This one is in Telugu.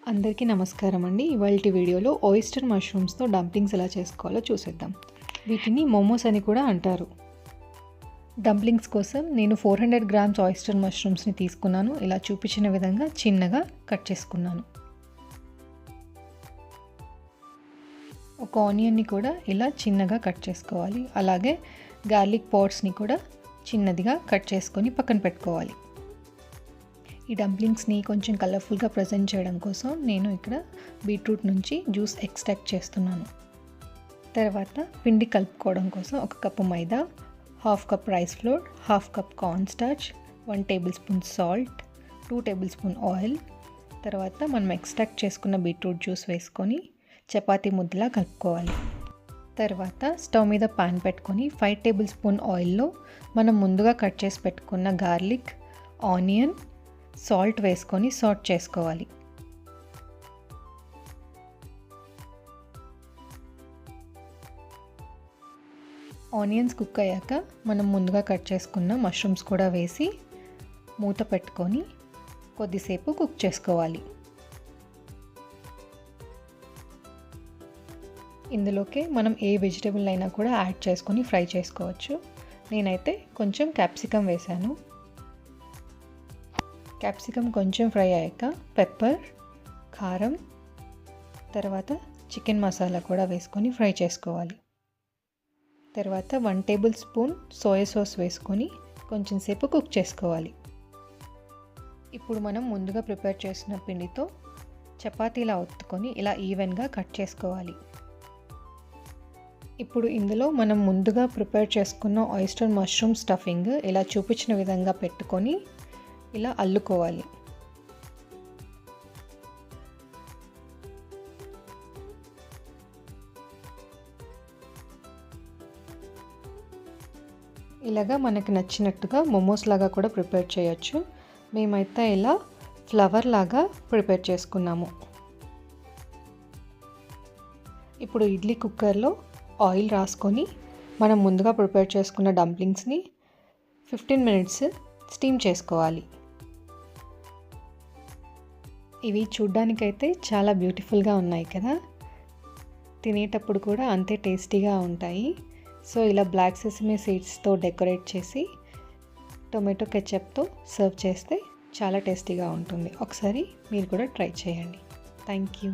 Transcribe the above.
అందరికీ నమస్కారం అండి. ఇవాల్టి వీడియోలో ఓయిస్టర్ మష్రూమ్స్తో డంప్లింగ్స్ ఎలా చేసుకోవాలో చూసేద్దాం. వీటిని మోమోస్ అని కూడా అంటారు. డంప్లింగ్స్ కోసం నేను 400 గ్రామ్స్ ఓయిస్టర్ మష్రూమ్స్ని తీసుకున్నాను. ఇలా చూపించిన విధంగా చిన్నగా కట్ చేసుకున్నాను. ఒక ఆనియన్ని కూడా ఇలా చిన్నగా కట్ చేసుకోవాలి. అలాగే గార్లిక్ పాట్స్ని కూడా చిన్నదిగా కట్ చేసుకొని పక్కన పెట్టుకోవాలి. ఈ డంప్లింగ్స్ని కొంచెం కలర్ఫుల్గా ప్రజెంట్ చేయడం కోసం నేను ఇక్కడ బీట్రూట్ నుంచి జ్యూస్ ఎక్స్ట్రాక్ట్ చేస్తున్నాను. తర్వాత పిండి కలుపుకోవడం కోసం 1 కప్పు మైదా, 1/2 cup rice flour, 1/2 cup corn starch, 1 table spoon salt, 2 table spoon oil, తర్వాత మనం ఎక్స్ట్రాక్ట్ చేసుకున్న బీట్రూట్ జ్యూస్ వేసుకొని చపాతీ ముద్దలా కలుపుకోవాలి. తర్వాత స్టవ్ మీద పాన్ పెట్టుకొని 5 టేబుల్ స్పూన్ ఆయిల్లో మనం ముందుగా కట్ చేసి పెట్టుకున్న గార్లిక్, ఆనియన్, సాల్ట్ వేసుకొని సాట్ చేసుకోవాలి. ఆనియన్స్ కుక్ అయ్యాక మనం ముందుగా కట్ చేసుకున్న మష్రూమ్స్ కూడా వేసి మూత పెట్టుకొని కొద్దిసేపు కుక్ చేసుకోవాలి. ఇందులోకి మనం ఏ వెజిటేబుల్ అయినా కూడా యాడ్ చేసుకొని ఫ్రై చేసుకోవచ్చు. నేనైతే కొంచెం క్యాప్సికమ్ వేసాను. క్యాప్సికమ్ కొంచెం ఫ్రై అయ్యాక పెప్పర్, కారం, తర్వాత చికెన్ మసాలా కూడా వేసుకొని ఫ్రై చేసుకోవాలి. తర్వాత 1 టేబుల్ స్పూన్ సోయా సాస్ వేసుకొని కొంచెం సేపు కుక్ చేసుకోవాలి. ఇప్పుడు మనం ముందుగా ప్రిపేర్ చేసిన పిండితో చపాతీలా ఒత్తుకొని ఇలా ఈవెన్గా కట్ చేసుకోవాలి. ఇప్పుడు ఇందులో మనం ముందుగా ప్రిపేర్ చేసుకున్న ఆయిస్టర్ మష్రూమ్ స్టఫింగ్ ఇలా చూపించిన విధంగా పెట్టుకొని ఇలా అల్లుకోవాలి. ఇలాగా మనకి నచ్చినట్టుగా మోమోస్ లాగా కూడా ప్రిపేర్ చేయొచ్చు. మేమైతే ఇలా ఫ్లవర్ లాగా ప్రిపేర్ చేసుకున్నాము. ఇప్పుడు ఇడ్లీ కుక్కర్లో ఆయిల్ రాసుకొని మనం ముందుగా ప్రిపేర్ చేసుకున్న డంప్లింగ్స్ని 15 మినిట్స్ స్టీమ్ చేసుకోవాలి. ఇవి చూడ్డానికైతే చాలా బ్యూటిఫుల్గా ఉన్నాయి కదా, తినేటప్పుడు కూడా అంతే టేస్టీగా ఉంటాయి. సో ఇలా బ్లాక్ సెసమీ సీడ్స్తో డెకరేట్ చేసి టొమాటో కెచప్తో సర్వ్ చేస్తే చాలా టేస్టీగా ఉంటుంది. ఒకసారి మీరు కూడా ట్రై చేయండి. Thank you.